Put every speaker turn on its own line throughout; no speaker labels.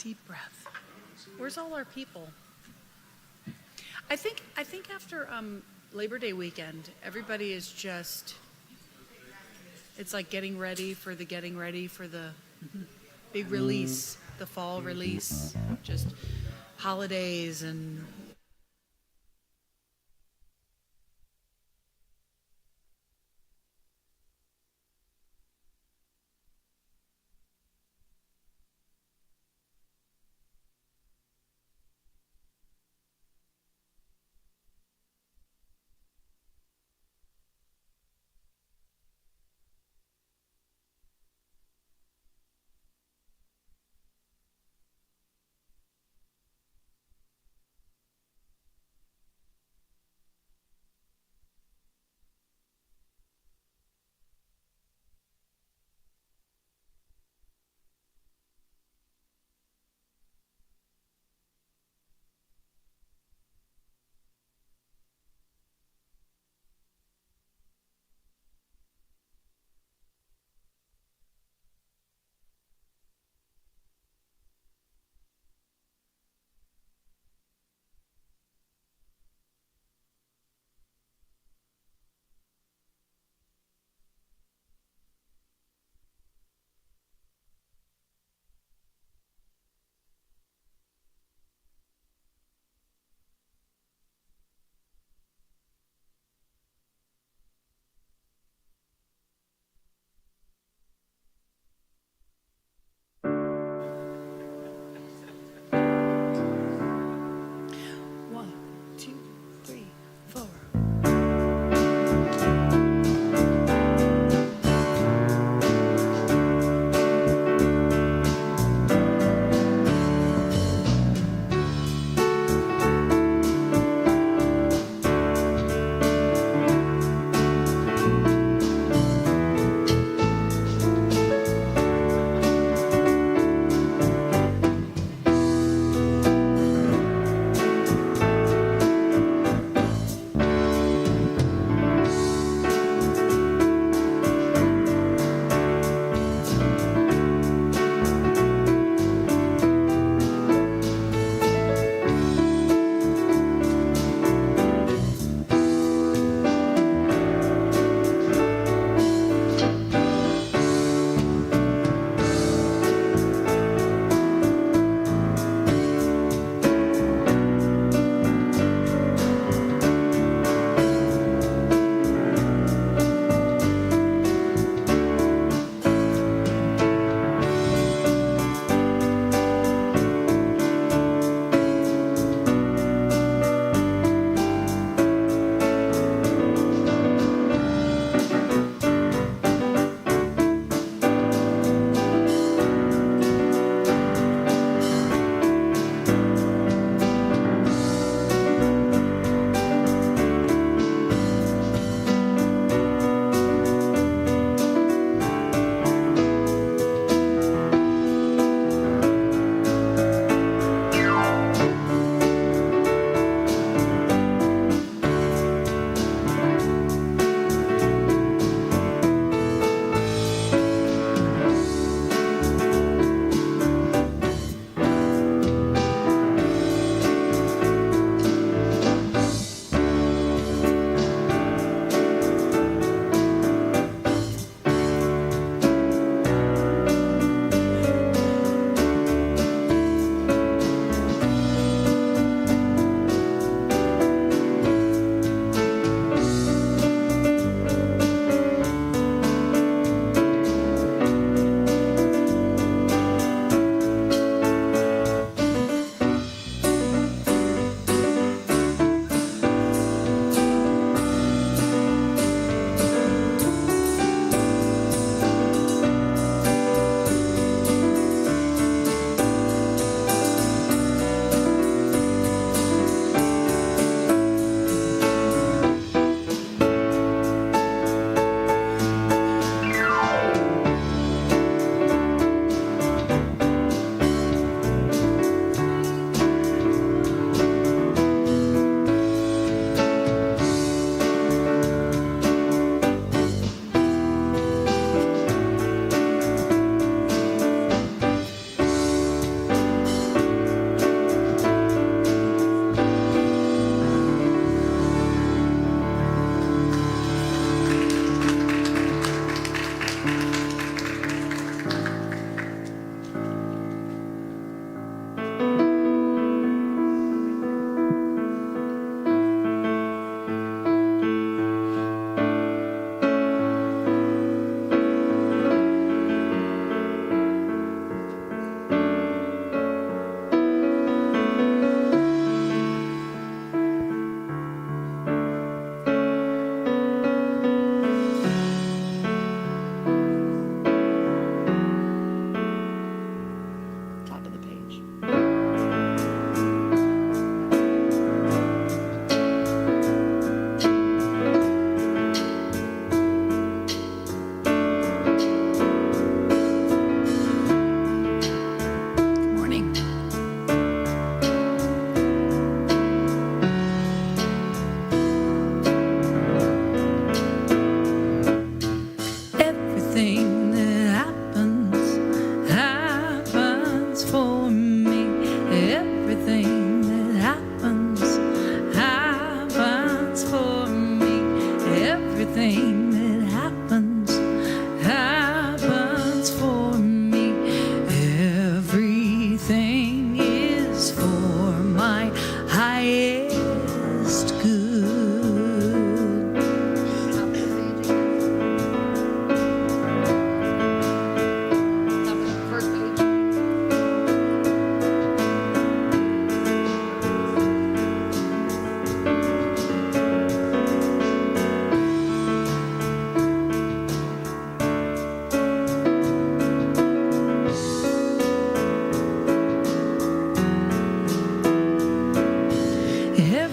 Deep breath. Where's all our people? I think after Labor Day weekend, everybody is just, it's like getting ready for the big release, the fall release, just holidays and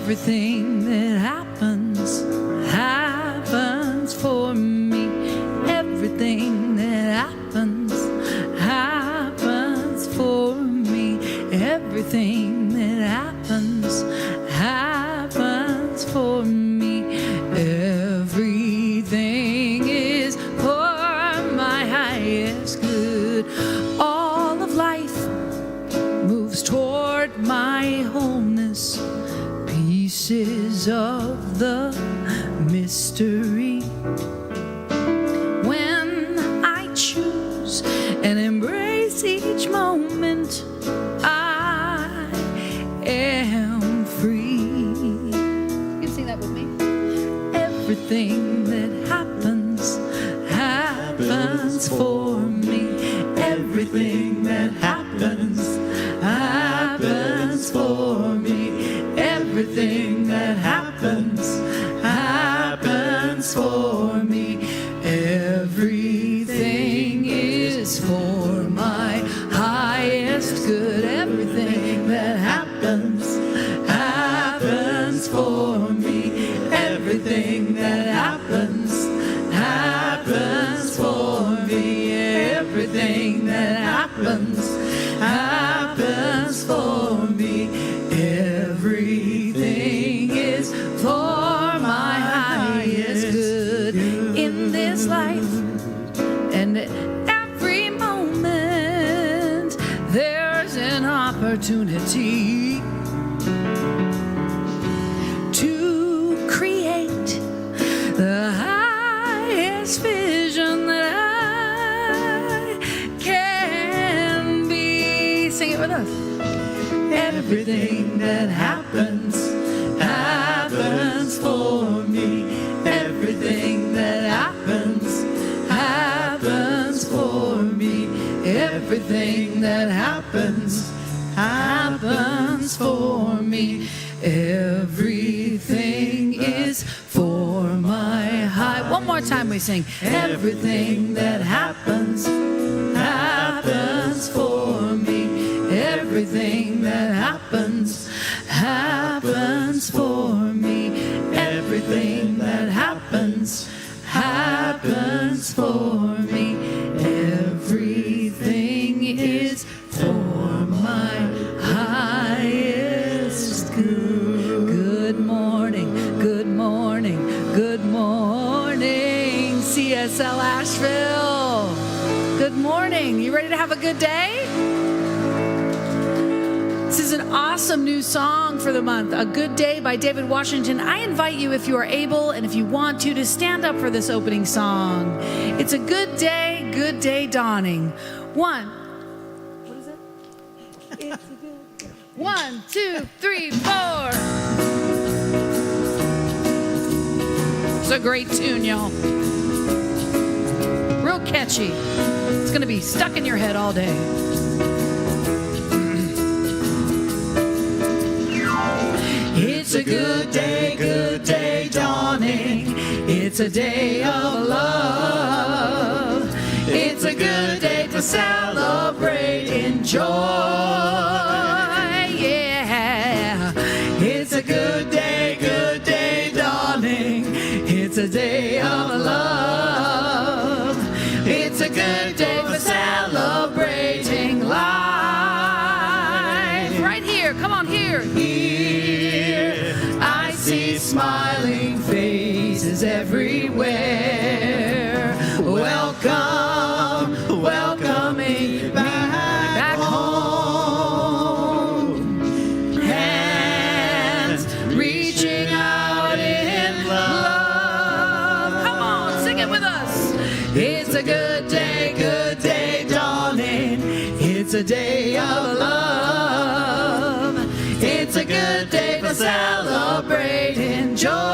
everything that happens for me. Everything that happens for me. Everything that happens for me. Everything is for my highest good. All of life moves toward my wholeness. Pieces of the mystery. When I choose and embrace each moment, I am free. You can sing that with me. Everything that happens for me. Everything that happens for me. Everything that happens for me. Everything is for my highest good. Everything that happens for me. Everything that happens for me. Everything that happens for me. Everything is for my highest good in this life. And every moment there's an opportunity to create the highest vision that I can be. Sing it with us. Everything that happens for me. Everything that happens for me. Everything that happens for me. Everything is for my high. One more time we sing. Everything that happens for me. Everything that happens for me. Everything that happens for me. Everything is for my highest good. Good morning, good morning, good morning, CSL Asheville. Good morning. You ready to have a good day? This is an awesome new song for the month, A Good Day by David Washington. I invite you, if you are able and if you want to stand up for this opening song. It's a good day dawning. What is it? It's a good day. 1, 2, 3, 4. It's a great tune, y'all. Real catchy. It's going to be stuck in your head all day. It's a good day dawning. It's a day of love. It's a good day to celebrate in joy. Yeah. It's a good day dawning. It's a day of love. It's a good day for celebrating life. Right here, come on here. I see smiling faces everywhere. Welcoming back home. Hands reaching out in love. Come on, sing it with us. It's a good day dawning. It's a day of love. It's a good day for celebrating joy.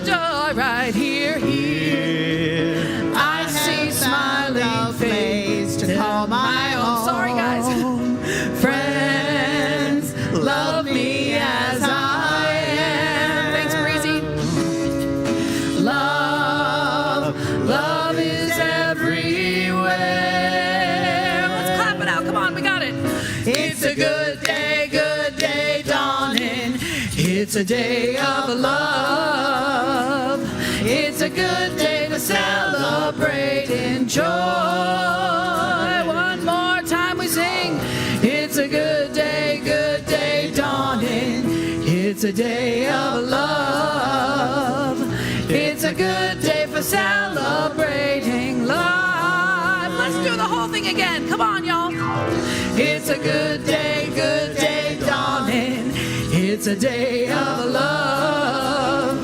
Joy, right here. I see smiling face to call my own. Sorry, guys. Friends, love me as I am. Thanks, Breezy. Love is everywhere. Let's clap it out. Come on, we got it. It's a good day dawning. It's a day of love. It's a good day to celebrate in joy. One more time we sing. It's a good day dawning. It's a day of love. It's a good day for celebrating life. Let's do the whole thing again. Come on, y'all. It's a good day dawning. It's a day of love.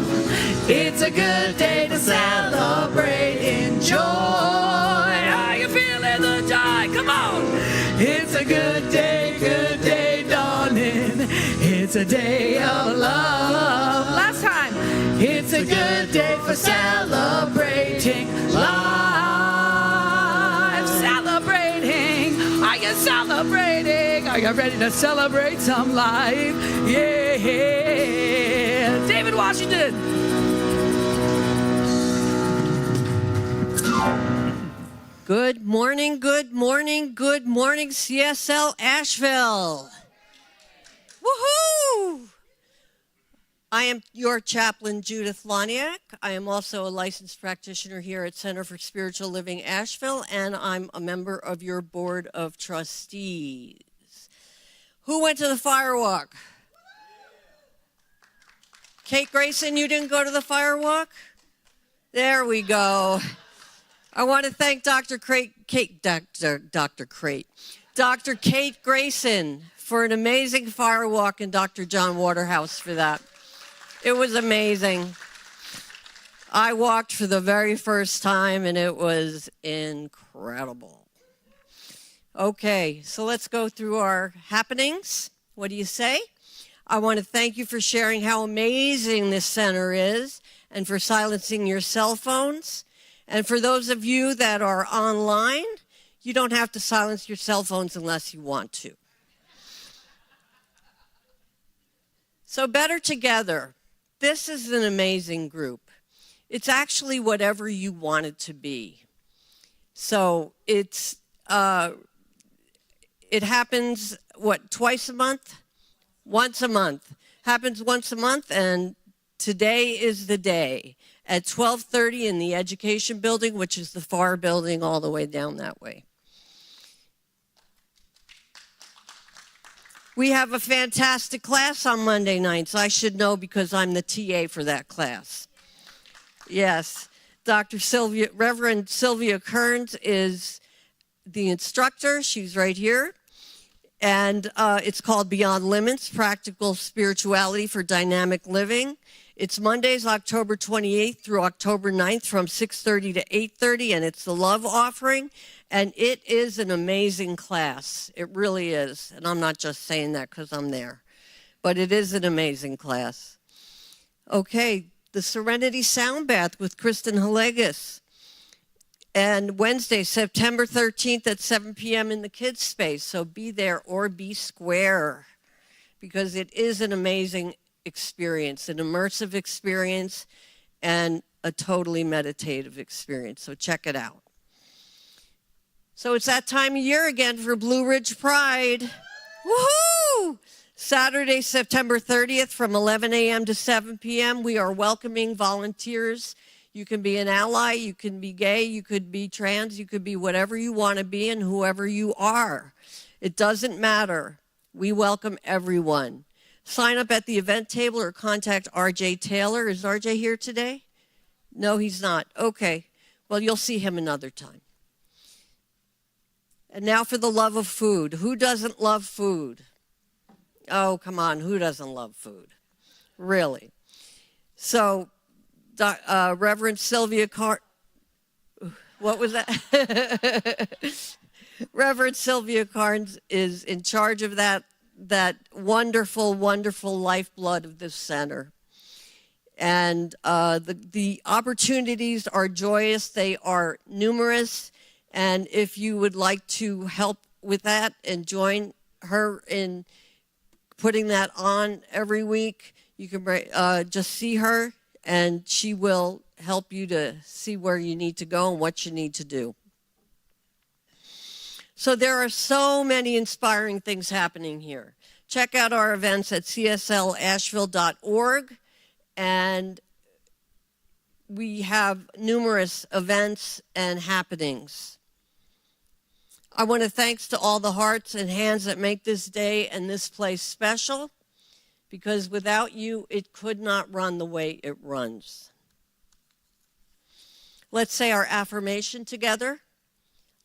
It's a good day to celebrate in joy. Are you feeling the joy? Come on. It's a good day dawning. It's a day of love. Last time. It's a good day for celebrating life. Celebrating. Are you celebrating? Are you ready to celebrate some life? Yeah. David Washington.
Good morning, good morning, good morning, CSL Asheville. Woohoo! I am your chaplain, Judith Loniak. I am also a licensed practitioner here at Center for Spiritual Living Asheville, and I'm a member of your board of trustees. Who went to the firewalk? Kate Grayson, you didn't go to the firewalk? There we go. I want to thank Dr. Kate Grayson for an amazing firewalk, and Dr. John Waterhouse for that. It was amazing. I walked for the very first time, and it was incredible. Okay, so let's go through our happenings. What do you say? I want to thank you for sharing how amazing this center is and for silencing your cell phones. And for those of you that are online, you don't have to silence your cell phones unless you want to. So Better Together. This is an amazing group. It's actually whatever you want it to be. So it happens, twice a month? Once a month. Happens once a month, and today is the day at 12:30 in the Education Building, which is the far building all the way down that way. We have a fantastic class on Monday nights. I should know because I'm the TA for that class. Yes, Reverend Sylvia Kearns is the instructor. She's right here. And it's called Beyond Limits, Practical Spirituality for Dynamic Living. It's Mondays, October 28th through October 9th from 6:30 to 8:30, and it's the Love Offering. And it is an amazing class. It really is. And I'm not just saying that because I'm there. But it is an amazing class. Okay, the Serenity Sound Bath with Kristen Halegas. And Wednesday, September 13th at 7 p.m. in the kids' space. So be there or be square, because it is an amazing experience, an immersive experience, and a totally meditative experience. So check it out. So it's that time of year again for Blue Ridge Pride. Woohoo! Saturday, September 30th from 11 a.m. to 7 p.m. We are welcoming volunteers. You can be an ally, you can be gay, you could be trans, you could be whatever you want to be and whoever you are. It doesn't matter. We welcome everyone. Sign up at the event table or contact RJ Taylor. Is RJ here today? No, he's not. Okay. Well, you'll see him another time. And now for the love of food. Who doesn't love food? Oh, come on. Who doesn't love food? Really? So, Reverend Sylvia what was that? Reverend Sylvia Kearns is in charge of that wonderful, wonderful lifeblood of this center. And the opportunities are joyous. They are numerous. And if you would like to help with that and join her in putting that on every week, you can just see her, and she will help you to see where you need to go and what you need to do. So there are so many inspiring things happening here. Check out our events at cslasheville.org, and we have numerous events and happenings. I want to thanks to all the hearts and hands that make this day and this place special, because without you, it could not run the way it runs. Let's say our affirmation together.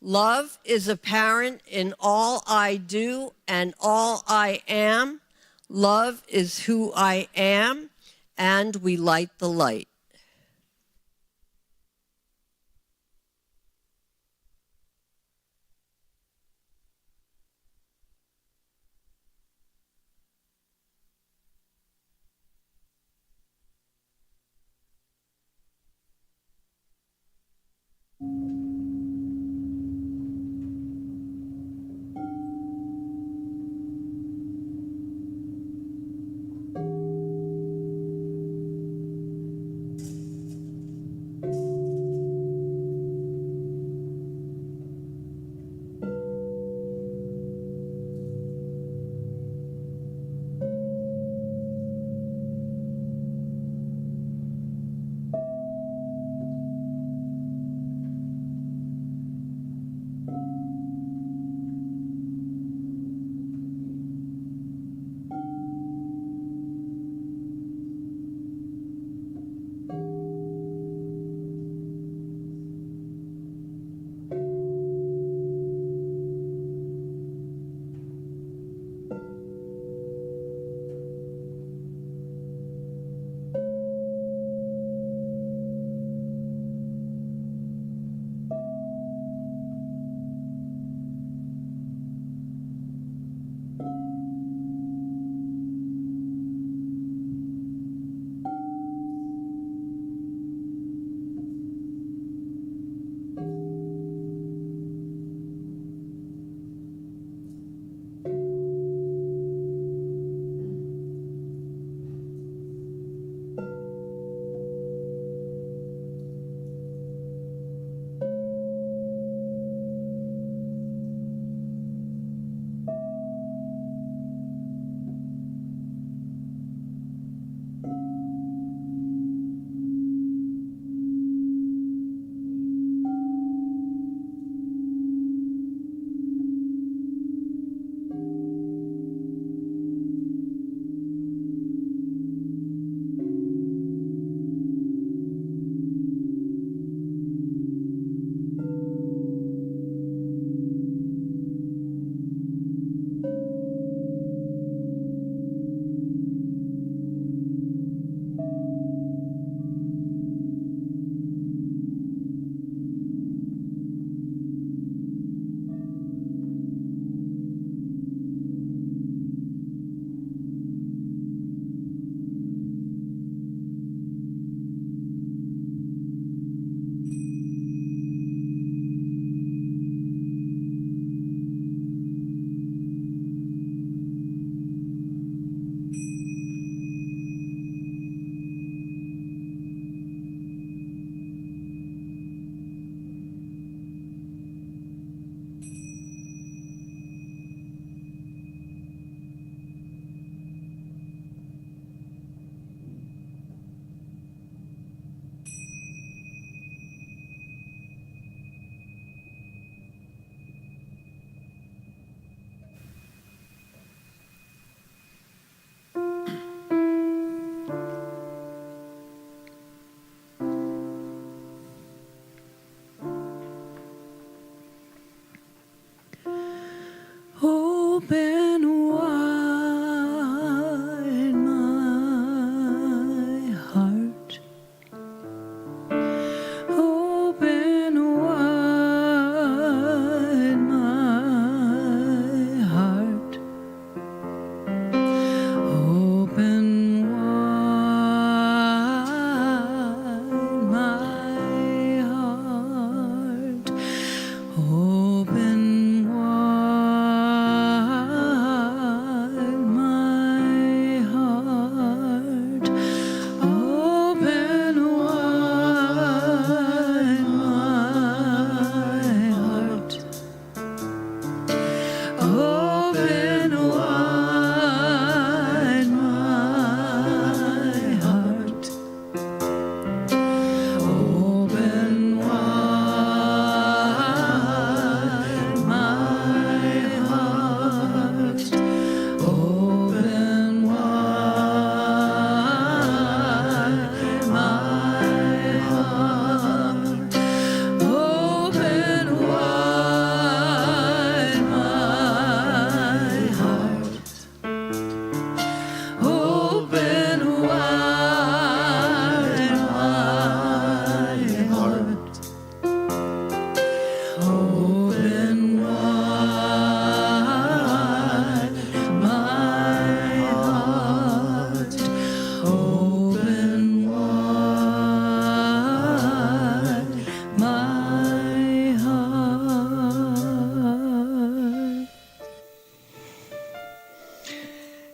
Love is apparent in all I do and all I am. Love is who I am, and we light the light.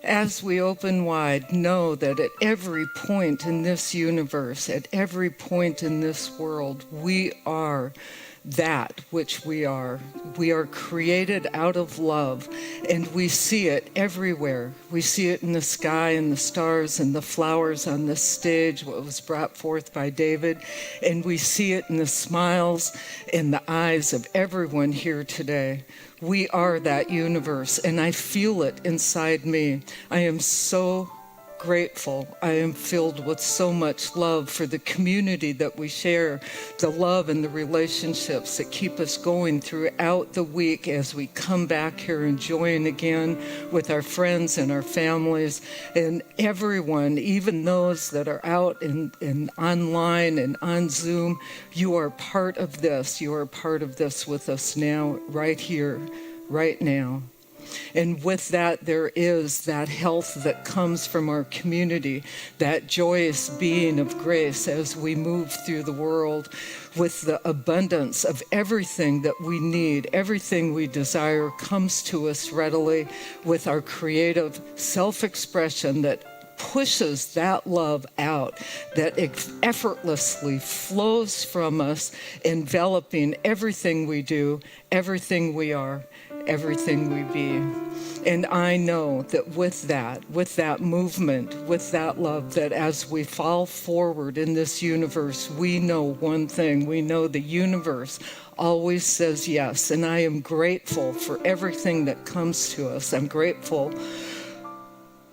As we open wide, know that at every point in this universe, at every point in this world, we are that which we are. We are created out of love, and we see it everywhere. We see it in the sky and the stars and the flowers on this stage, what was brought forth by David, and we see it in the smiles in the eyes of everyone here today. We are that universe, and I feel it inside me. I am so grateful. I am filled with so much love for the community that we share, the love and the relationships that keep us going throughout the week as we come back here and join again with our friends and our families and everyone, even those that are out and online and on Zoom. You are part of this. You are part of this with us now, right here, right now. And with that, there is that health that comes from our community, that joyous being of grace as we move through the world with the abundance of everything that we need, everything we desire comes to us readily with our creative self-expression that pushes that love out, that effortlessly flows from us, enveloping everything we do, everything we are, everything we be. And I know that with that movement, with that love, that as we fall forward in this universe, we know one thing. We know the universe always says yes. And I am grateful for everything that comes to us. I'm grateful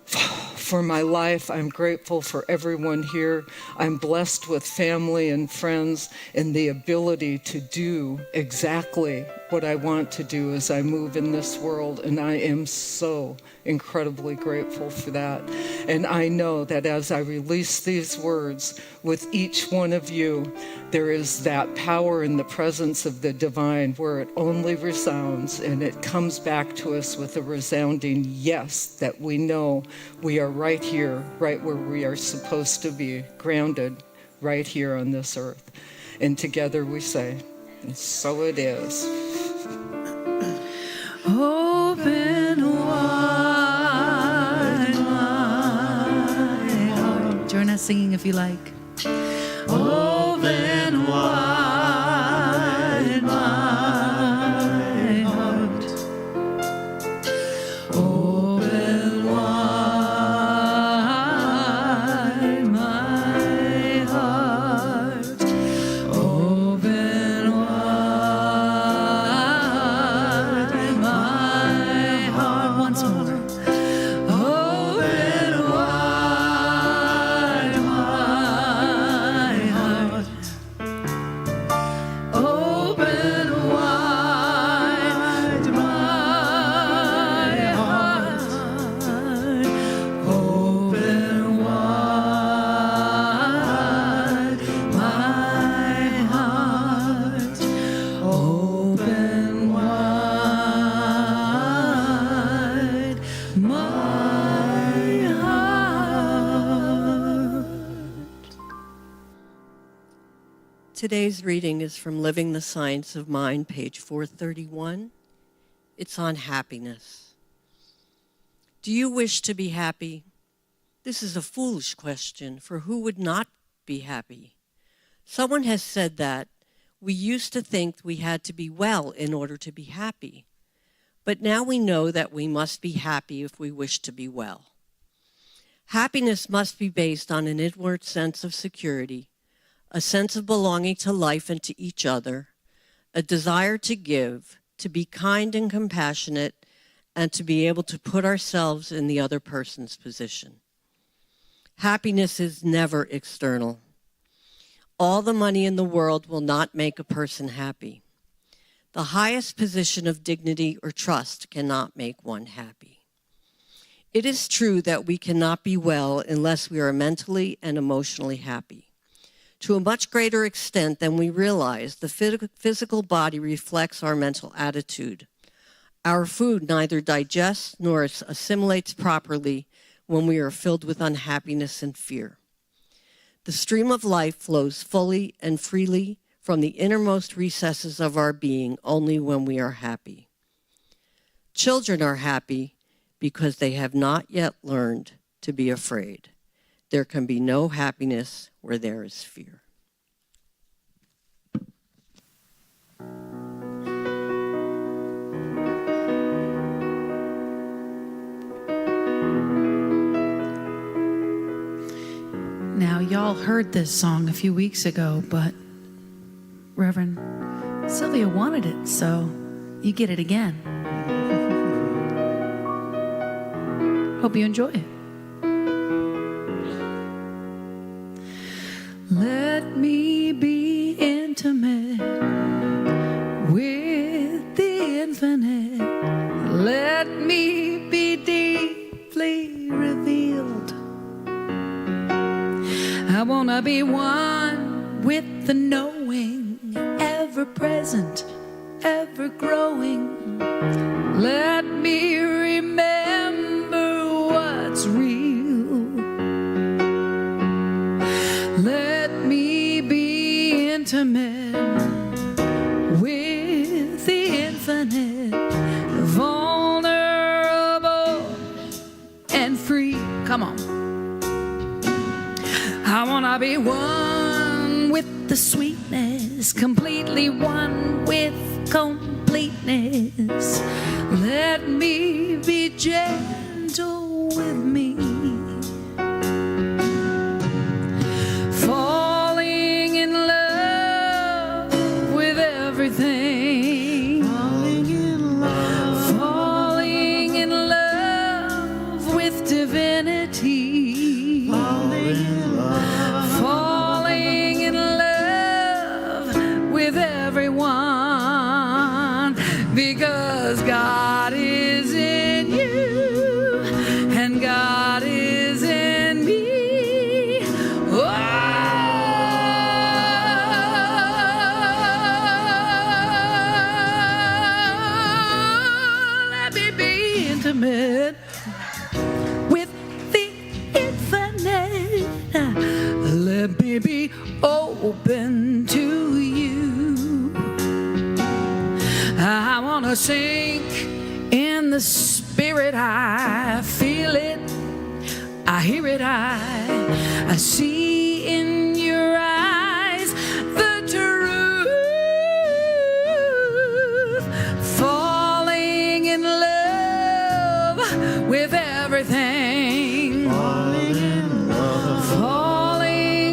for my life. I'm grateful for everyone here. I'm blessed with family and friends and the ability to do exactly what I want to do as I move in this world. And I am so incredibly grateful for that. And I know that as I release these words with each one of you, there is that power in the presence of the divine where it only resounds and it comes back to us with a resounding yes, that we know we are right here, right where we are supposed to be, grounded right here on this earth. And together we say, and so it is.
Open wide my heart. Join us singing if you like. Open wide my heart. Open wide my heart. Open wide my heart. Once more. Open wide my heart. Open wide my heart. Open wide my heart. Open wide my heart.
Today's reading is from Living the Science of Mind, page 431. It's on happiness. Do you wish to be happy? This is a foolish question, for who would not be happy? Someone has said that we used to think we had to be well in order to be happy, but now we know that we must be happy if we wish to be well. Happiness must be based on an inward sense of security, a sense of belonging to life and to each other, a desire to give, to be kind and compassionate, and to be able to put ourselves in the other person's position. Happiness is never external. All the money in the world will not make a person happy. The highest position of dignity or trust cannot make one happy. It is true that we cannot be well unless we are mentally and emotionally happy. To a much greater extent than we realize, the physical body reflects our mental attitude. Our food neither digests nor assimilates properly when we are filled with unhappiness and fear. The stream of life flows fully and freely from the innermost recesses of our being only when we are happy. Children are happy because they have not yet learned to be afraid. There can be no happiness where there is fear.
Now, y'all heard this song a few weeks ago, but Reverend Sylvia wanted it, so you get it again. Hope you enjoy it. Let me be intimate with the infinite. Let me be deeply revealed. I want to be one with the knowing, ever present, ever growing. Let me remember what's real. Let me be intimate with the infinite, vulnerable and free. Come on. I want to be one with the sweetness, completely one with completeness. Let me be gentle with me, falling in love with everything, falling in love with divinity, falling in love with everyone, because God is in you and God is in me. Oh, let me be intimate with the infinite. Let me be open to you. I want to sink in the spirit. I feel it, I hear it, I see in your eyes the truth. Falling in love with everything, falling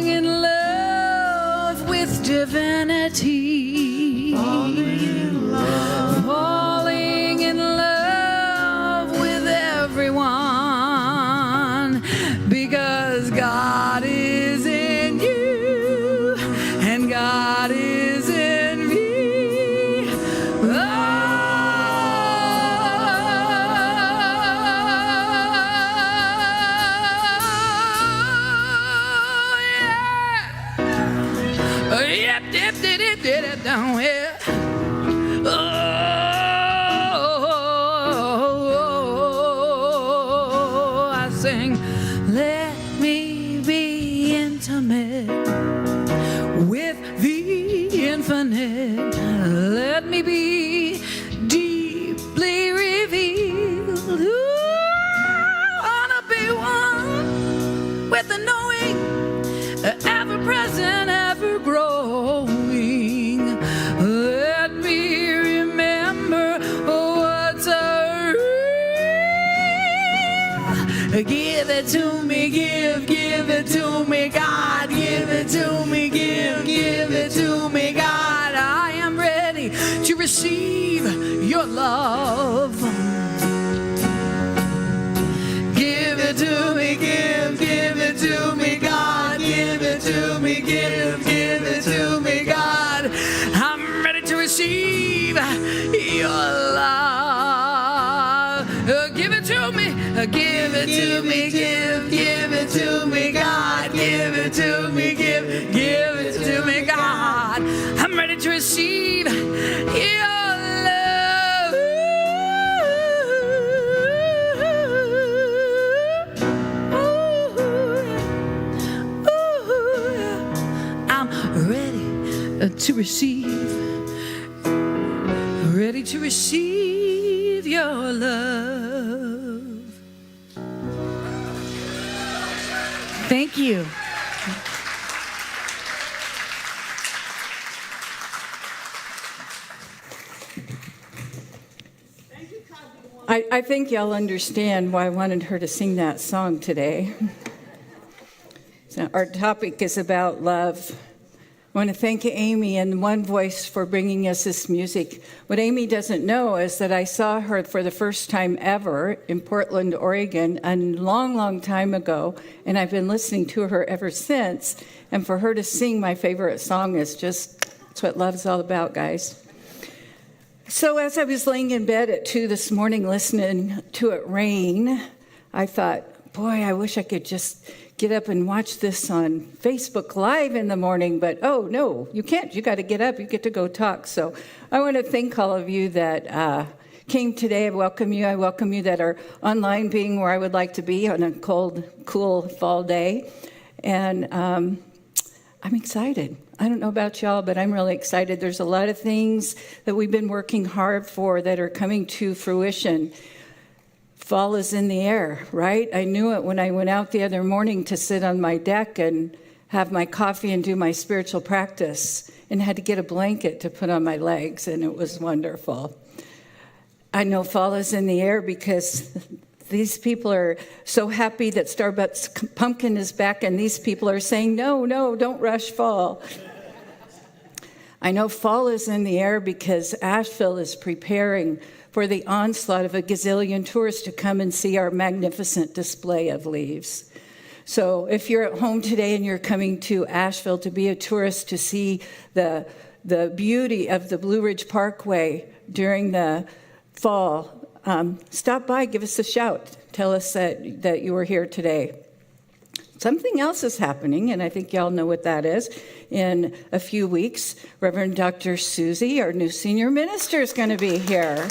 in love with divinity, falling in love with everyone, because God is in you and God is in me. Oh, yeah. Yep, dip, dip, dip, dip, down here. Oh, I sing, let me be intimate with the infinite. Let me be deeply revealed. Ooh, I wanna be one with the knowing, ever present, ever growing. Let me remember what's real. Give it to me, give it to me, God. Give it to me, give it to me, God. I am ready to receive your love. Give it to me, give it to me, God. Give it to me, give it to me, God. I'm ready to receive your love. Give it to me, give it to me, give it to me, God. Give it to me, give it to me, God. I'm ready to receive your love. I'm ready to receive your love. Thank you.
I think y'all understand why I wanted her to sing that song today. So our topic is about love. I want to thank Amy and One Voice for bringing us this music. What Amy doesn't know is that I saw her for the first time ever in Portland, Oregon, a long, long time ago, and I've been listening to her ever since. And for her to sing my favorite song is that's what love's all about, guys. So as I was laying in bed at 2 this morning listening to it rain, I thought, boy, I wish I could just get up and watch this on Facebook Live in the morning, but oh, no, you can't. You got to get up. You get to go talk. So I want to thank all of you that came today. I welcome you. I welcome you that are online, being where I would like to be on a cold, cool fall day. And I'm excited. I don't know about y'all, but I'm really excited. There's a lot of things that we've been working hard for that are coming to fruition. Fall is in the air, right? I knew it when I went out the other morning to sit on my deck and have my coffee and do my spiritual practice, and had to get a blanket to put on my legs, and it was wonderful. I know fall is in the air because these people are so happy that Starbucks pumpkin is back, and these people are saying, no, don't rush fall. I know fall is in the air because Asheville is preparing for the onslaught of a gazillion tourists to come and see our magnificent display of leaves. So if you're at home today and you're coming to Asheville to be a tourist to see the beauty of the Blue Ridge Parkway during the fall, stop by, give us a shout. Tell us that you were here today. Something else is happening, and I think y'all know what that is. In a few weeks, Reverend Dr. Susie, our new senior minister, is going to be here.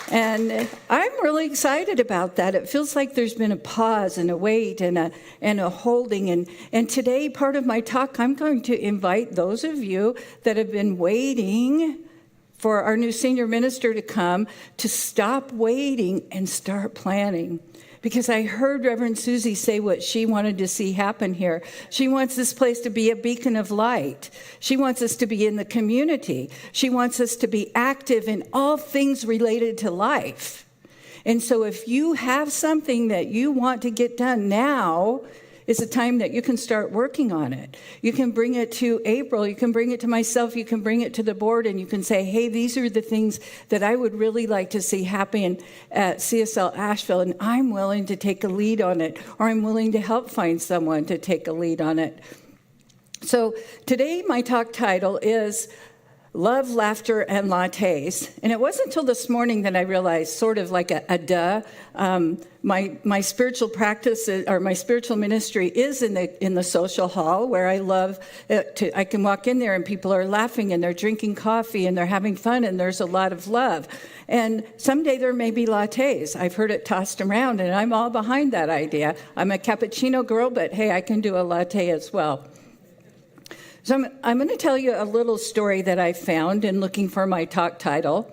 And I'm really excited about that. It feels like there's been a pause and a wait and a holding. And today, part of my talk, I'm going to invite those of you that have been waiting for our new senior minister to come to stop waiting and start planning. Because I heard Reverend Susie say what she wanted to see happen here. She wants this place to be a beacon of light. She wants us to be in the community. She wants us to be active in all things related to life. And so if you have something that you want to get done, now is the time that you can start working on it. You can bring it to April, you can bring it to myself, you can bring it to the board, and you can say, hey, these are the things that I would really like to see happen at CSL Asheville, and I'm willing to take a lead on it, or I'm willing to help find someone to take a lead on it. So today my talk title is Love, Laughter, and Lattes. And it wasn't until this morning that I realized, sort of like a duh, my spiritual practice or my spiritual ministry is in the social hall, where I love I can walk in there and people are laughing and they're drinking coffee and they're having fun and there's a lot of love. And someday there may be lattes. I've heard it tossed around, and I'm all behind that idea. I'm a cappuccino girl, but hey, I can do a latte as well. So I'm going to tell you a little story that I found in looking for my talk title.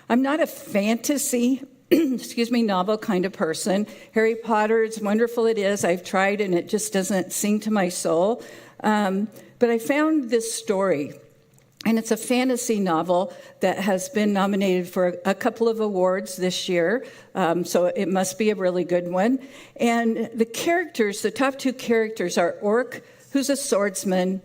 I'm not a fantasy, novel kind of person. Harry Potter, it's wonderful it is. I've tried and it just doesn't sing to my soul. But I found this story, and it's a fantasy novel that has been nominated for a couple of awards this year. So it must be a really good one. And the top two characters are Orc, who's a swordsman,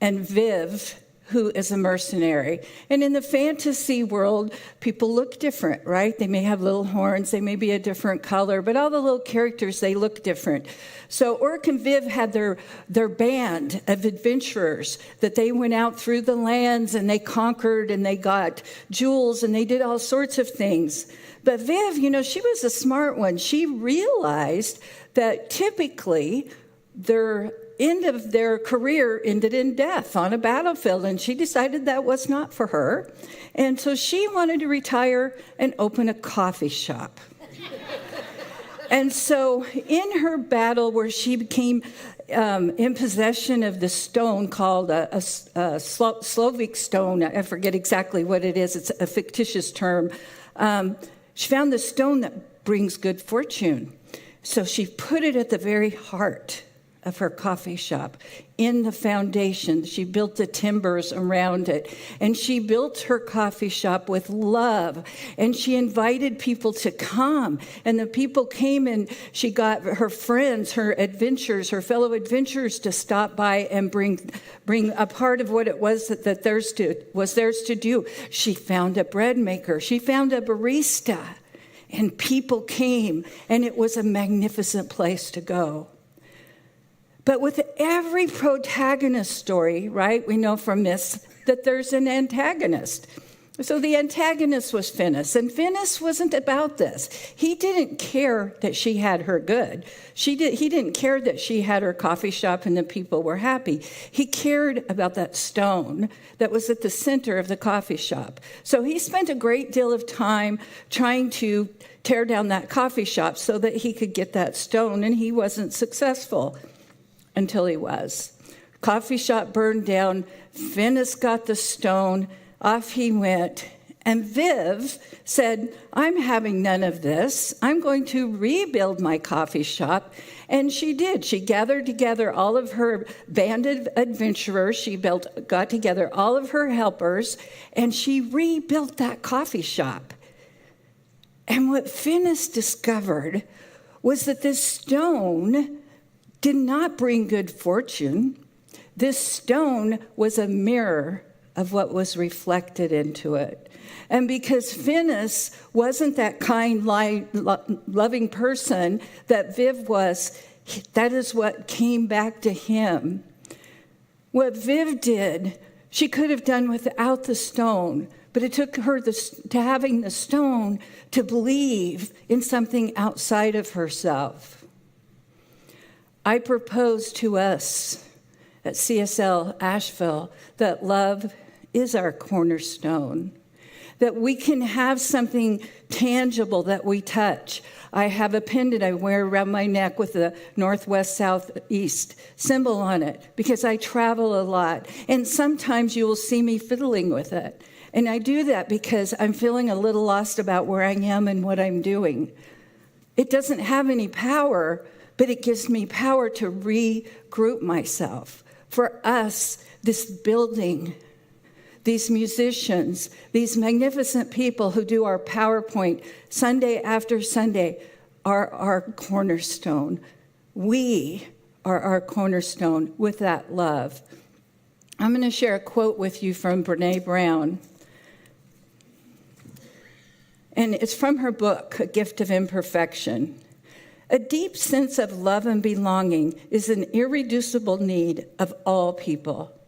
and Viv, who is a mercenary. And in the fantasy world, people look different, right? They may have little horns, they may be a different color, but all the little characters, they look different. So Orc and Viv had their band of adventurers that they went out through the lands and they conquered and they got jewels and they did all sorts of things. But Viv, she was a smart one. She realized that typically their end of their career ended in death on a battlefield, and she decided that was not for her. And so she wanted to retire and open a coffee shop. And so in her battle where she became in possession of the stone called a Slavic stone, I forget exactly what it is, it's a fictitious term, she found the stone that brings good fortune. So she put it at the very heart of her coffee shop, in the foundation. She built the timbers around it, and she built her coffee shop with love, and she invited people to come, and the people came, and she got her friends, her adventurers, her fellow adventurers to stop by and bring a part of what it was that was theirs to do. She found a bread maker. She found a barista, and people came, and it was a magnificent place to go. But with every protagonist story, right, we know from this that there's an antagonist. So the antagonist was Finis, and Finis wasn't about this. He didn't care that she had her good. He didn't care that she had her coffee shop and the people were happy. He cared about that stone that was at the center of the coffee shop. So he spent a great deal of time trying to tear down that coffee shop so that he could get that stone, and he wasn't successful. Until he was. Coffee shop burned down. Finis got the stone. Off he went. And Viv said, I'm having none of this. I'm going to rebuild my coffee shop. And she did. She gathered together all of her band of adventurers. She got together all of her helpers. And she rebuilt that coffee shop. And what Finis discovered was that this stone did not bring good fortune. This stone was a mirror of what was reflected into it. And because Finis wasn't that kind, loving person that Viv was, that is what came back to him. What Viv did, she could have done without the stone, but it took her to having the stone to believe in something outside of herself. I propose to us at CSL Asheville that love is our cornerstone, that we can have something tangible that we touch. I have a pendant I wear around my neck with the northwest, southeast symbol on it because I travel a lot. And sometimes you will see me fiddling with it. And I do that because I'm feeling a little lost about where I am and what I'm doing. It doesn't have any power, but it gives me power to regroup myself. For us, this building, these musicians, these magnificent people who do our PowerPoint Sunday after Sunday are our cornerstone. We are our cornerstone with that love. I'm going to share a quote with you from Brene Brown. And it's from her book, A Gift of Imperfection. A deep sense of love and belonging is an irreducible need of all people.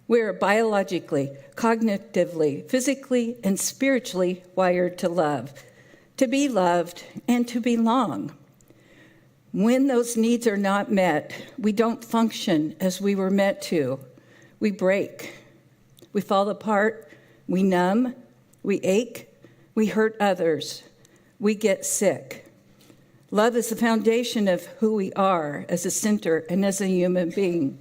We are biologically, cognitively, physically, and spiritually wired to love, to be loved, and to belong. When those needs are not met, we don't function as we were meant to. We break. We fall apart. We numb. We ache. We hurt others. We get sick. Love is the foundation of who we are as a center and as a human being.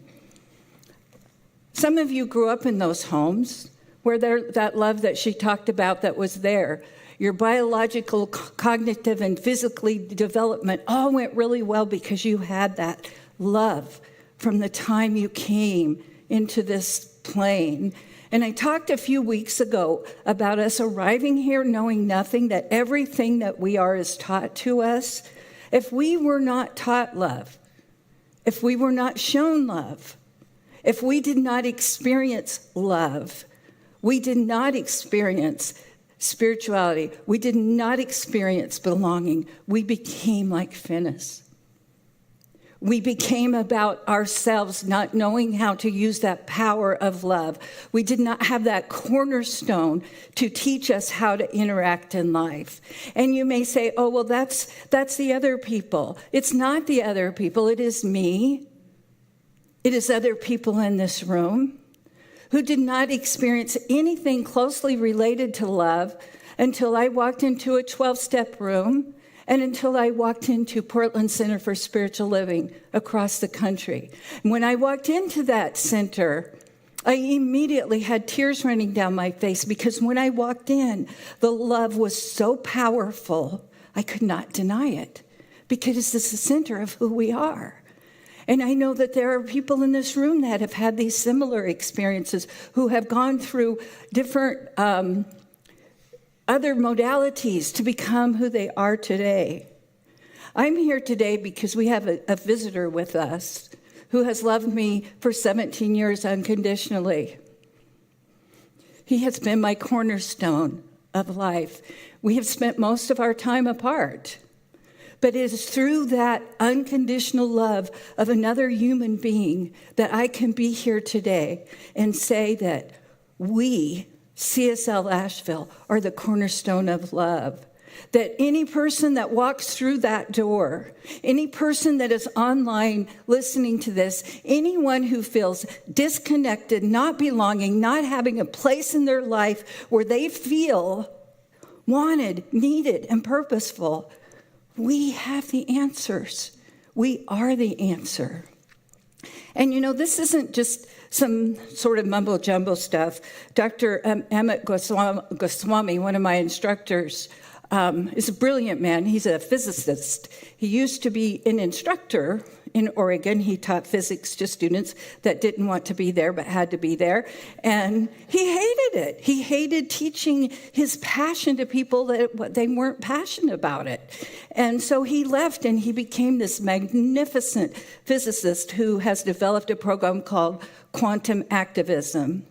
Some of you grew up in those homes where that love that she talked about that was there. Your biological, cognitive, and physically development all went really well because you had that love from the time you came into this plane. And I talked a few weeks ago about us arriving here knowing nothing, that everything that we are is taught to us. If we were not taught love, if we were not shown love, if we did not experience love, we did not experience spirituality, we did not experience belonging, we became like Finis. We became about ourselves, not knowing how to use that power of love. We did not have that cornerstone to teach us how to interact in life. And you may say, oh, well, that's the other people. It's not the other people. It is me. It is other people in this room who did not experience anything closely related to love until I walked into a 12-step room and until I walked into Portland Center for Spiritual Living across the country. And when I walked into that center, I immediately had tears running down my face because when I walked in, the love was so powerful, I could not deny it because it's the center of who we are. And I know that there are people in this room that have had these similar experiences, who have gone through different other modalities to become who they are today. I'm here today because we have a visitor with us who has loved me for 17 years unconditionally. He has been my cornerstone of life. We have spent most of our time apart. But it is through that unconditional love of another human being that I can be here today and say that we, CSL Asheville, are the cornerstone of love. That any person that walks through that door, any person that is online listening to this, anyone who feels disconnected, not belonging, not having a place in their life where they feel wanted, needed, and purposeful, we have the answers. We are the answer. And this isn't just some sort of mumbo-jumbo stuff. Dr. Emmett Goswami, one of my instructors, is a brilliant man. He's a physicist. He used to be an instructor in Oregon. He taught physics to students that didn't want to be there but had to be there. And he hated it. He hated teaching his passion to people that they weren't passionate about it. And so he left and he became this magnificent physicist who has developed a program called quantum activism.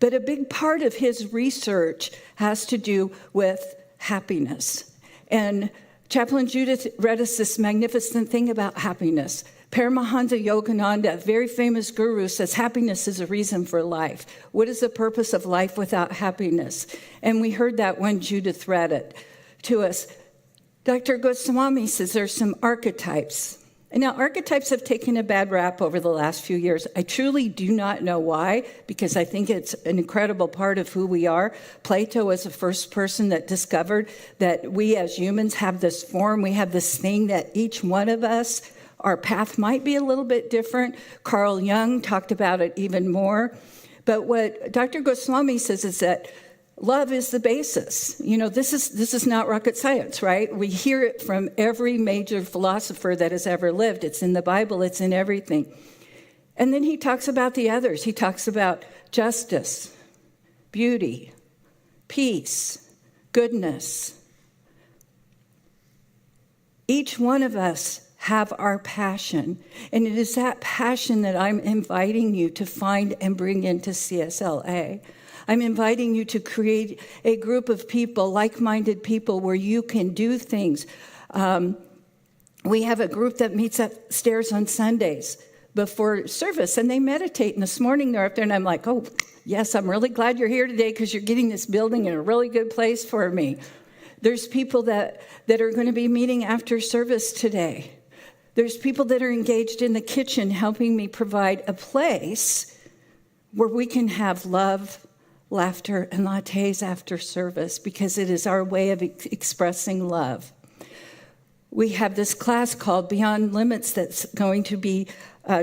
But a big part of his research has to do with happiness. And Chaplain Judith read us this magnificent thing about happiness. Paramahansa Yogananda, a very famous guru, says happiness is a reason for life. What is the purpose of life without happiness? And we heard that when Judith read it to us. Dr. Goswami says there's some archetypes. And now archetypes have taken a bad rap over the last few years. I truly do not know why, because I think it's an incredible part of who we are. Plato was the first person that discovered that we as humans have this form. We have this thing that each one of us, our path might be a little bit different. Carl Jung talked about it even more. But what Dr. Goswami says is that love is the basis. This is not rocket science, right? We hear it from every major philosopher that has ever lived. It's in the Bible. It's in everything. And then he talks about the others. He talks about justice, beauty, peace, goodness. Each one of us have our passion. And it is that passion that I'm inviting you to find and bring into CSLA. I'm inviting you to create a group of people, like-minded people, where you can do things. We have a group that meets upstairs on Sundays before service, and they meditate. And this morning they're up there, and I'm like, oh, yes, I'm really glad you're here today because you're getting this building in a really good place for me. There's people that are going to be meeting after service today. There's people that are engaged in the kitchen helping me provide a place where we can have love, laughter, and lattes after service, because it is our way of expressing love. We have this class called Beyond Limits that's going to be,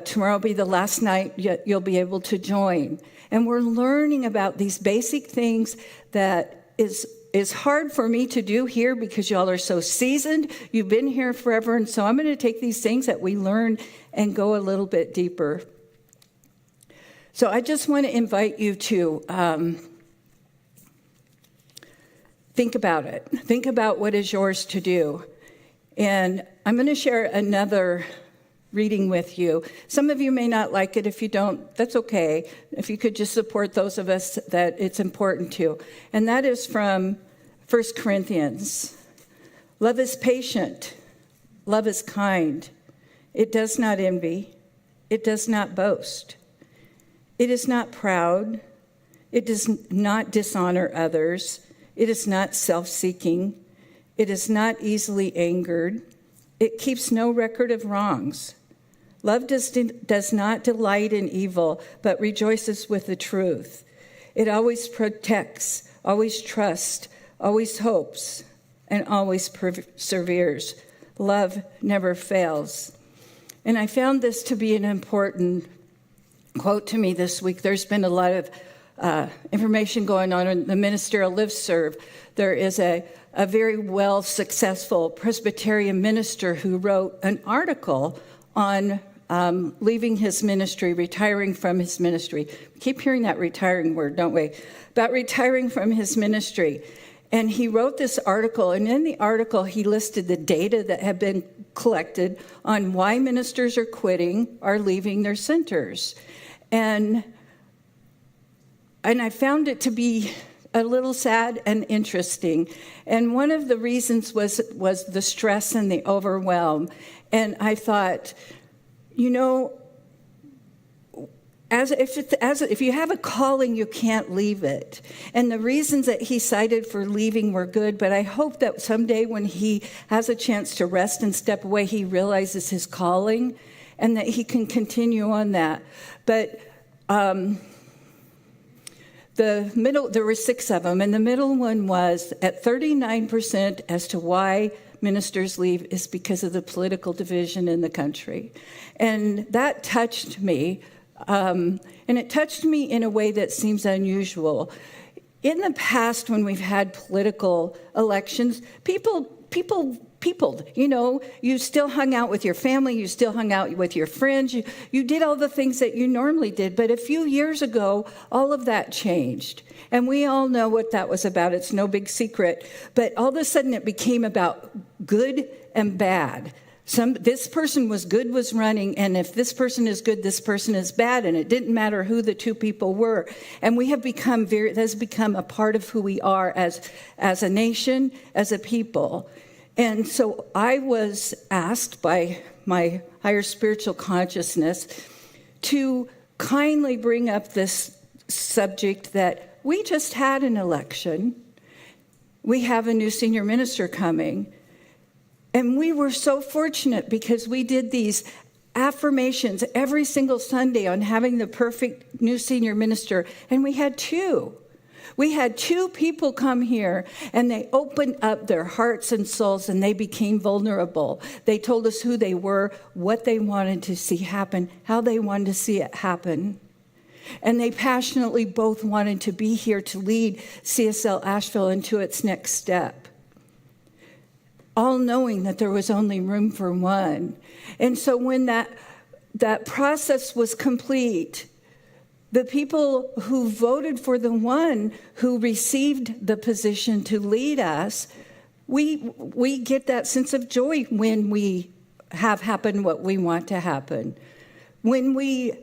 tomorrow will be the last night you'll be able to join. And we're learning about these basic things that is hard for me to do here because y'all are so seasoned. You've been here forever. And so I'm going to take these things that we learn and go a little bit deeper. So I just want to invite you to think about it. Think about what is yours to do. And I'm going to share another reading with you. Some of you may not like it. If you don't, that's okay. If you could just support those of us that it's important to. And that is from 1 Corinthians. Love is patient. Love is kind. It does not envy. It does not boast. It is not proud. It does not dishonor others. It is not self-seeking. It is not easily angered. It keeps no record of wrongs. Love does not delight in evil, but rejoices with the truth. It always protects, always trusts, always hopes, and always perseveres. Love never fails. And I found this to be an important quote to me this week. There's been a lot of information going on in the ministerial listserv. There is a a very well successful Presbyterian minister who wrote an article on leaving his ministry, retiring from his ministry. We keep hearing that retiring word, don't we? About retiring from his ministry. And he wrote this article, and in the article he listed the data that had been collected on why ministers are quitting, are leaving their centers. And I found it to be a little sad and interesting. And one of the reasons was the stress and the overwhelm. And I thought, you know, if you have a calling, you can't leave it. And the reasons that he cited for leaving were good, but I hope that someday when he has a chance to rest and step away, he realizes his calling and that he can continue on that. But there were 6 of them, and the middle one was at 39% as to why ministers leave is because of the political division in the country. And that touched me, and it touched me in a way that seems unusual. In the past, when we've had political elections, people, you know, you still hung out with your family, you still hung out with your friends, you did all the things that you normally did. But a few years ago, all of that changed. And we all know what that was about. It's no big secret. But all of a sudden, it became about good and bad. This person was good, was running, and if this person is good, this person is bad, and it didn't matter who the two people were. And we have become that has become a part of who we are as a nation, as a people. And so I was asked by my higher spiritual consciousness to kindly bring up this subject that we just had an election. We have a new senior minister coming. And we were so fortunate because we did these affirmations every single Sunday on having the perfect new senior minister. And we had 2. We had 2 people come here, and they opened up their hearts and souls, and they became vulnerable. They told us who they were, what they wanted to see happen, how they wanted to see it happen. And they passionately both wanted to be here to lead CSL Asheville into its next step, all knowing that there was only room for one. And so when that process was complete, the people who voted for the one who received the position to lead us, we get that sense of joy when we have happen what we want to happen. When we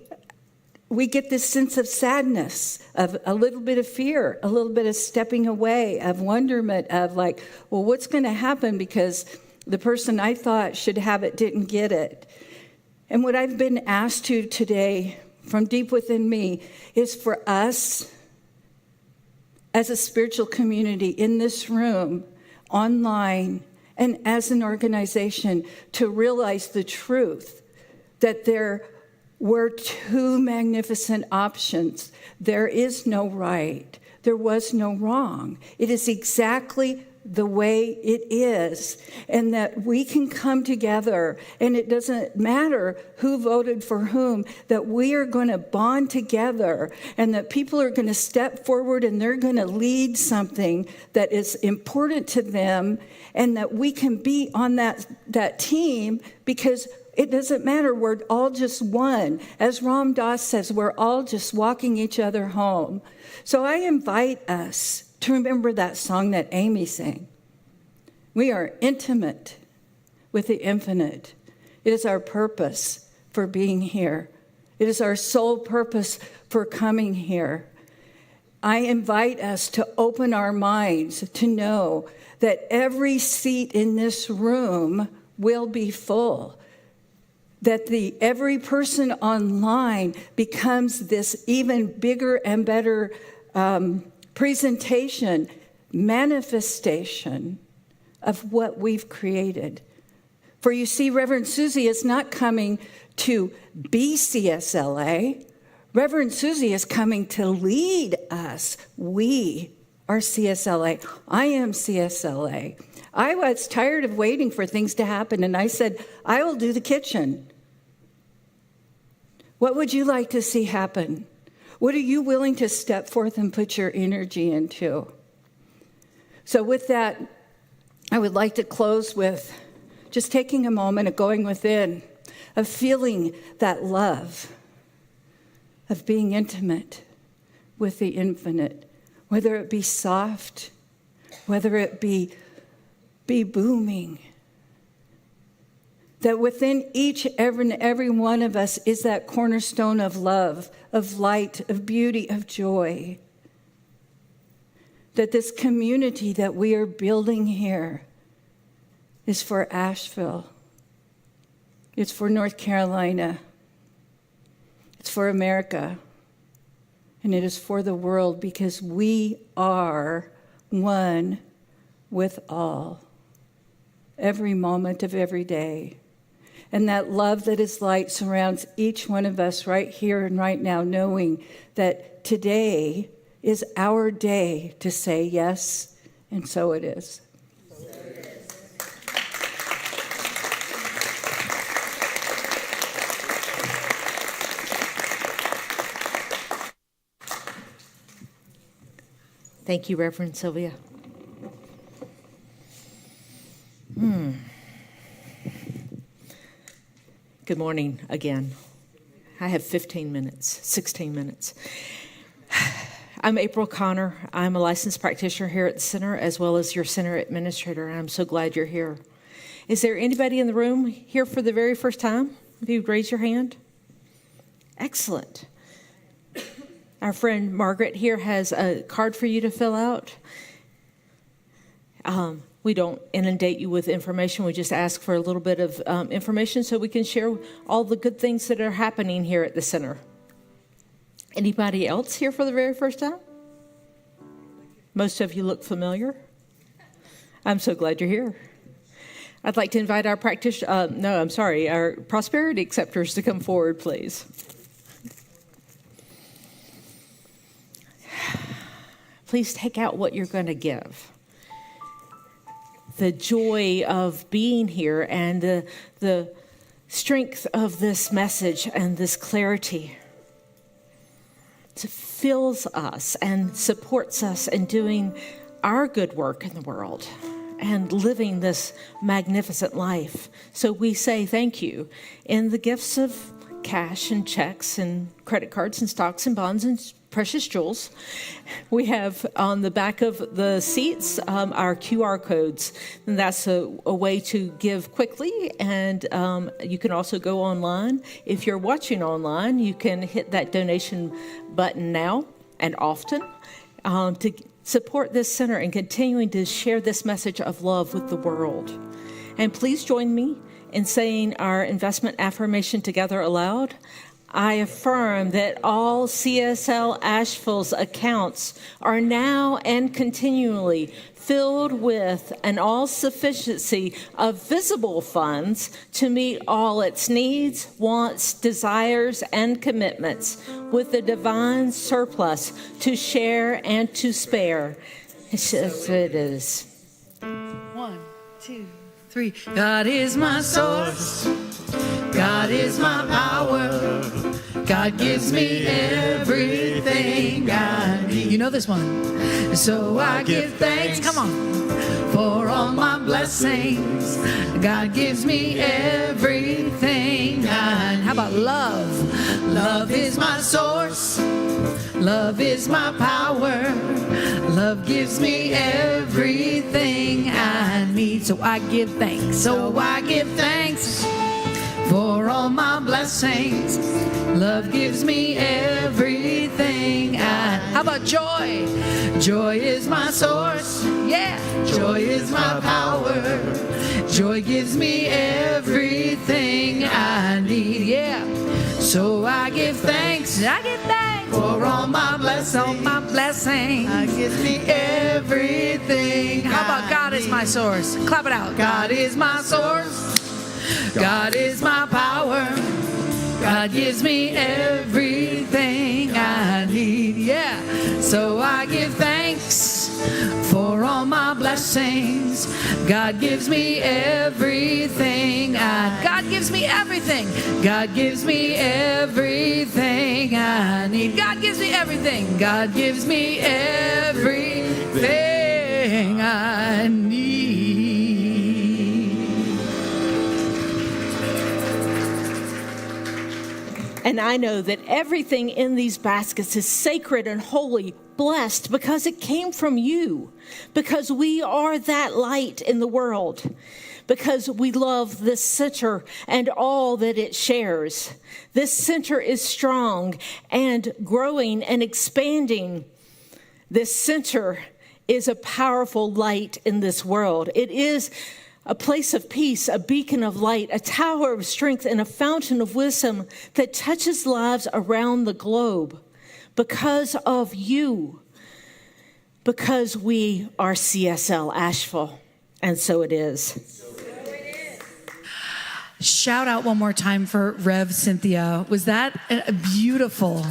get this sense of sadness, of a little bit of fear, a little bit of stepping away, of wonderment, of like, well, what's going to happen because the person I thought should have it didn't get it. And what I've been asked to today from deep within me is for us as a spiritual community in this room, online, and as an organization to realize the truth that there were 2 magnificent options. There is no right. There was no wrong. It is exactly the way it is, and that we can come together, and it doesn't matter who voted for whom, that we are going to bond together, and that people are going to step forward and they're going to lead something that is important to them, and that we can be on that team because it doesn't matter. We're all just one. As Ram Dass says, we're all just walking each other home. So I invite us to remember that song that Amy sang. We are intimate with the infinite. It is our purpose for being here. It is our sole purpose for coming here. I invite us to open our minds to know that every seat in this room will be full. That every person online becomes this even bigger and better presentation, manifestation of what we've created. For you see, Reverend Susie is not coming to be CSLA. Reverend Susie is coming to lead us. We are CSLA. I am CSLA. I was tired of waiting for things to happen, and I said, I will do the kitchen. What would you like to see happen? What are you willing to step forth and put your energy into? So with that, I would like to close with just taking a moment of going within, of feeling that love, of being intimate with the infinite, whether it be soft, whether it be booming. That within each and every one of us is that cornerstone of love, of light, of beauty, of joy. That this community that we are building here is for Asheville. It's for North Carolina. It's for America. And it is for the world, because we are one with all, every moment of every day. And that love that is light surrounds each one of us right here and right now, knowing that today is our day to say yes, and so it is.
Thank you, Reverend Sylvia. Good morning again. I have 16 minutes. I'm April Connor. I'm a licensed practitioner here at the center, as well as your center administrator, and I'm so glad you're here. Is there anybody in the room here for the very first time? If you'd raise your hand. Excellent. Our friend Margaret here has a card for you to fill out. We don't inundate you with information. We just ask for a little bit of information so we can share all the good things that are happening here at the center. Anybody else here for the very first time? Most of you look familiar. I'm so glad you're here. I'd like to invite our our prosperity acceptors to come forward, please. Please take out what you're going to give. The joy of being here and the strength of this message and this clarity. It fills us and supports us in doing our good work in the world and living this magnificent life. So we say thank you in the gifts of cash and checks and credit cards and stocks and bonds and precious jewels. We have on the back of the seats our QR codes, and that's a way to give quickly, and you can also go online. If you're watching online, you can hit that donation button now and often to support this center and continuing to share this message of love with the world. And please join me in saying our investment affirmation together aloud. I affirm that all CSL Asheville's accounts are now and continually filled with an all-sufficiency of visible funds to meet all its needs, wants, desires, and commitments, with a divine surplus to share and to spare. So it is.
1, 2, 3. God is my source. God is my power. God gives me everything I need. You know this one. So I give thanks, come on, for all my blessings. God gives me everything I need. How about love? Love is my source. Love is my power. Love gives me everything I need. So I give thanks. So I give thanks for all my blessings. Love gives me everything How about joy? Joy is my source. Yeah. Joy is my power. Joy gives me everything I need. Yeah. So I give thanks. I give thanks for all my blessings. All my blessings. God gives me everything. How about God is my source? Clap it out. God is my source. God is my power. God gives me everything I need. Yeah. So I give thanks for all my blessings. God gives me everything God gives me everything. God gives me everything I need. God gives me everything. God gives me everything I need.
And I know that everything in these baskets is sacred and holy, blessed, because it came from you, because we are that light in the world, because we love this center and all that it shares. This center is strong and growing and expanding. This center is a powerful light in this world. It is a place of peace, a beacon of light, a tower of strength, and a fountain of wisdom that touches lives around the globe because of you, because we are CSL Asheville, and so it is.
Shout out one more time for Rev Cynthia. Was that a beautiful,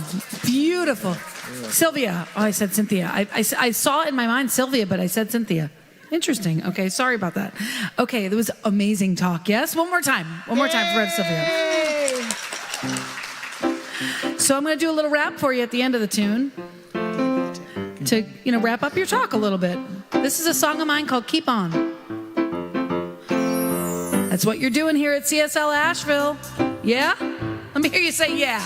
beautiful? Sylvia. Oh, I said Cynthia. I saw in my mind Sylvia, but I said Cynthia. Interesting. Okay, sorry about that. Okay, that was amazing talk. Yes, one more time. One more time for Rev Sylvia. So I'm going to do a little rap for you at the end of the tune to, wrap up your talk a little bit. This is a song of mine called Keep On. That's what you're doing here at CSL Asheville. Yeah? Let me hear you say yeah.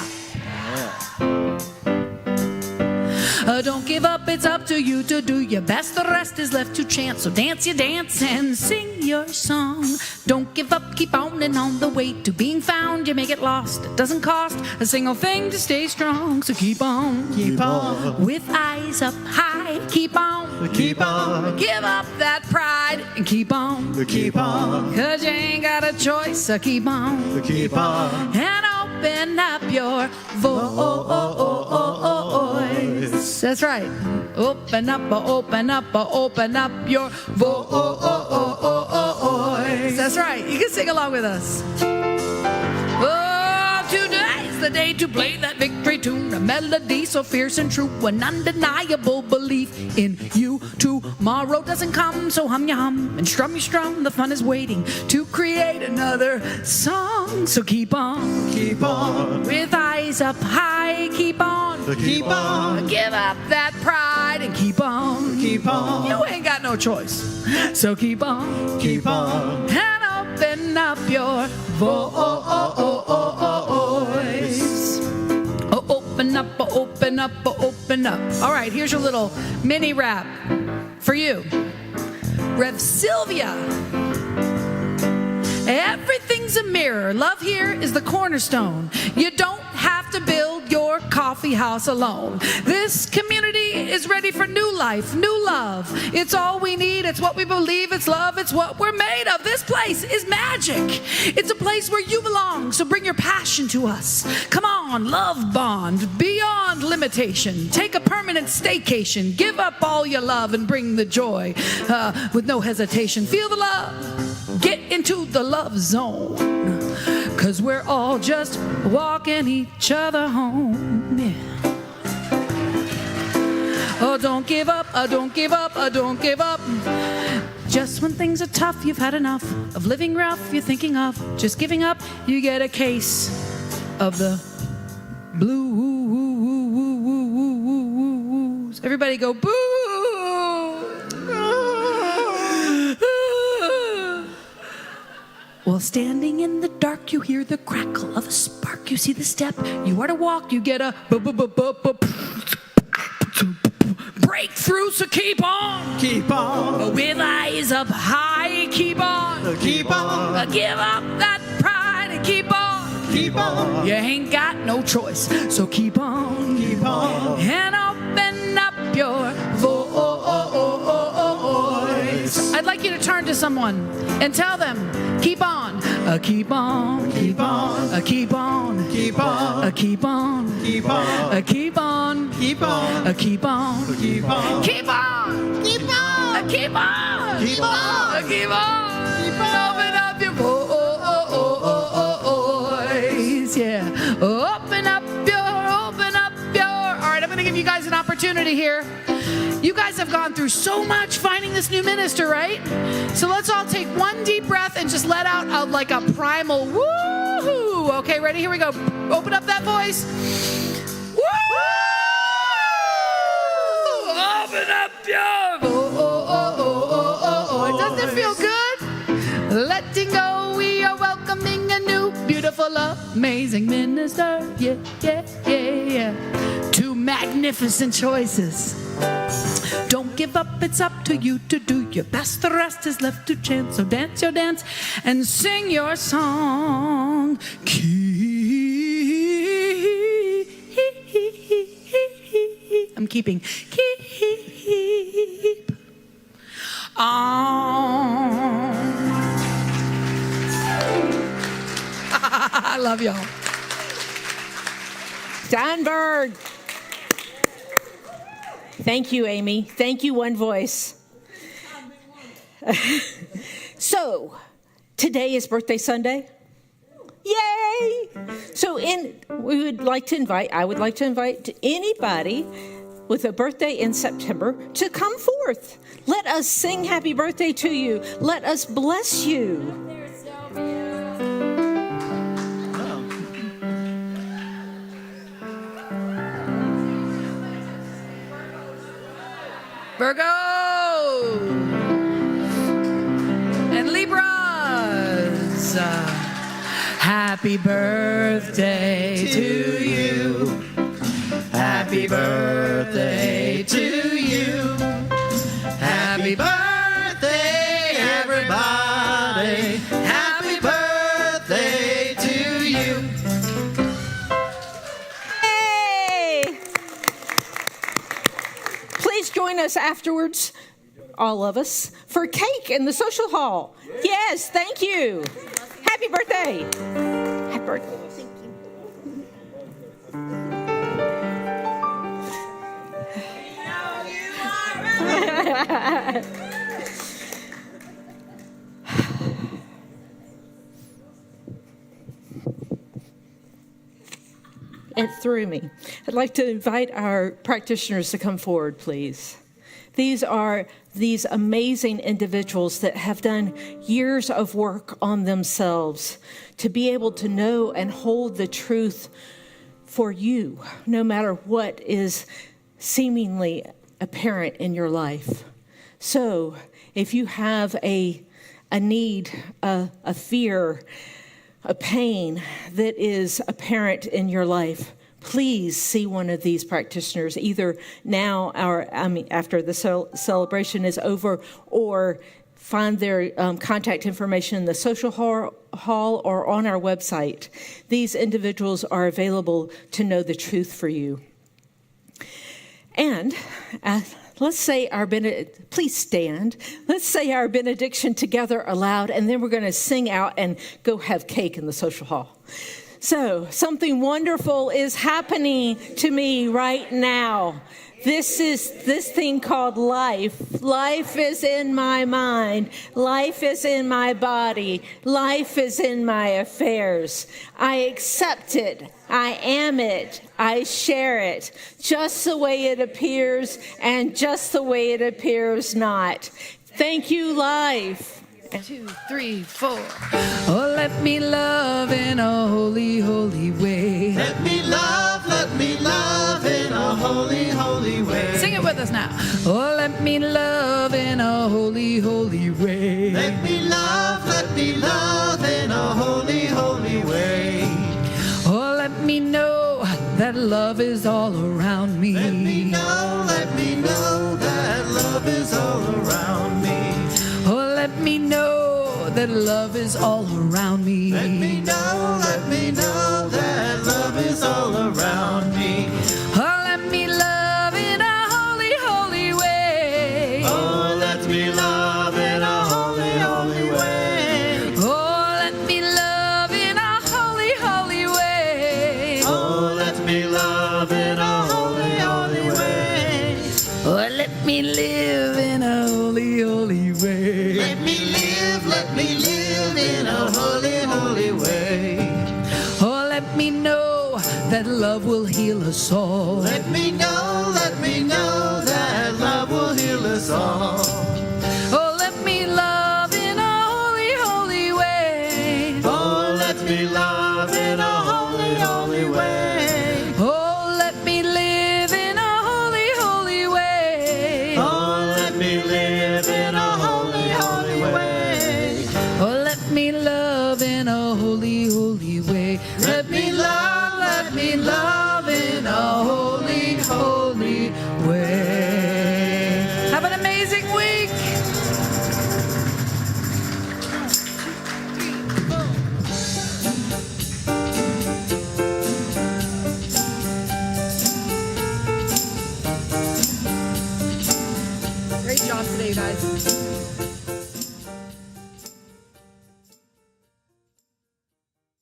Don't give up, it's up to you to do your best. The rest is left to chance. So dance your dance and sing your song. Don't give up, keep on and on the way to being found. You may get lost, it doesn't cost a single thing to stay strong. So keep on, with eyes up high. Keep on, give up that pride and keep on, cause you ain't got a choice. So keep on, and open up your voice. That's right. Open up your voice. That's right. You can sing along with us. Oh, today's the day to play that victory tune. A melody so fierce and true. An undeniable belief in you. Tomorrow doesn't come, so hum ya hum and strum you strum. The fun is waiting to create another song. So keep on, with eyes up high. Keep on, give up that pride and keep on. You ain't got no choice. So keep on, and open up your voice. Open up. All right, here's your little mini rap for you. Rev Sylvia. Everything's a mirror. Love here is the cornerstone. You don't have to build your coffee house alone. This community is ready for new life, new love. It's all we need. It's what we believe. It's love. It's what we're made of. This place is magic. It's a place where you belong. So bring your passion to us. Come on, love bond beyond limitation. Take a permanent staycation. Give up all your love and bring the joy with no hesitation. Feel the love. Get into the love zone, 'cause we're all just walking each other home. Yeah. Oh, don't give up, don't give up, don't give up. Just when things are tough, you've had enough of living rough, you're thinking of just giving up. You get a case of the blues. Everybody go boo! While standing in the dark, you hear the crackle of a spark. You see the step, you are to walk, you get a breakthrough. So keep on, with eyes up high. Keep on, give up that pride and keep on. You ain't got no choice. So keep on, and open up your voice. I'd like you to turn to someone and tell them, keep on. Keep on, keep on, keep on, keep on, keep on, keep on, keep on, keep on, keep on, keep on, keep on, keep on, keep on, keep on, keep on, open up your voice. Yeah, open up your. All right, I'm going to give you guys an opportunity here. You guys have gone through so much finding this new minister, right? So let's all take one deep breath and just let out like a primal woo-hoo. Okay, ready? Here we go. Open up that voice. Woo! Open up your voice. Doesn't it feel good? Letting go, we are welcoming a new beautiful beautiful, amazing minister. Yeah, yeah, yeah, yeah. Two magnificent choices. Don't give up, it's up to you to do your best. The rest is left to chance. So dance your dance and sing your song. I'm keeping. Keep on. I love y'all.
Steinberg. Thank you, Amy. Thank you, One Voice. So, today is birthday Sunday. Yay! So, I would like to invite anybody with a birthday in September to come forth. Let us sing happy birthday to you. Let us bless you.
Virgos and Libras, happy birthday to you. Happy birthday to you. Happy birthday, everybody. Happy birthday to you.
Please join us afterwards, all of us, for cake in the social hall. Yes, thank you. Happy birthday. Happy birthday. It threw me. I'd like to invite our practitioners to come forward, please. These are these amazing individuals that have done years of work on themselves to be able to know and hold the truth for you, no matter what is seemingly apparent in your life. So if you have a need, a fear, a pain that is apparent in your life, please see one of these practitioners, either now or after the celebration is over, or find their contact information in the social hall or on our website. These individuals are available to know the truth for you. And let's say please stand. Let's say our benediction together aloud, and then we're going to sing out and go have cake in the social hall. So, something wonderful is happening to me right now. This is this thing called life. Life is in my mind. Life is in my body. Life is in my affairs. I accept it. I am it. I share it. Just the way it appears and just the way it appears not. Thank you, life.
2, 3, 4. Oh, let me love in a holy, holy way.
Let me love in a holy, holy way.
Sing it with us now. Oh, let me love in a holy, holy way.
Let me love in a holy, holy way.
Oh, let me know that love is all around me.
Let me know that love is all around me.
Oh, let me know that love is all around me.
Let me know that love is all around me.
Oh, let me love in a holy, holy way.
Oh, let me love in a holy, holy way.
Oh, let me love in a holy, holy way.
Oh, let me love in a holy, holy way.
Oh, let me live in a holy, holy way.
Let me live in a holy, holy way.
Oh, let me know that love will heal us all.
Let me know that love will heal us all.
Oh, let me love in a holy, holy way.
Oh, let me love in a holy, holy way.
Oh, let me live in a holy, holy way.
Oh, let me live in a holy, holy way.
Oh, let me love in a holy, holy way.
Let me love in a holy, holy way.
Have an amazing week. Great job today, guys.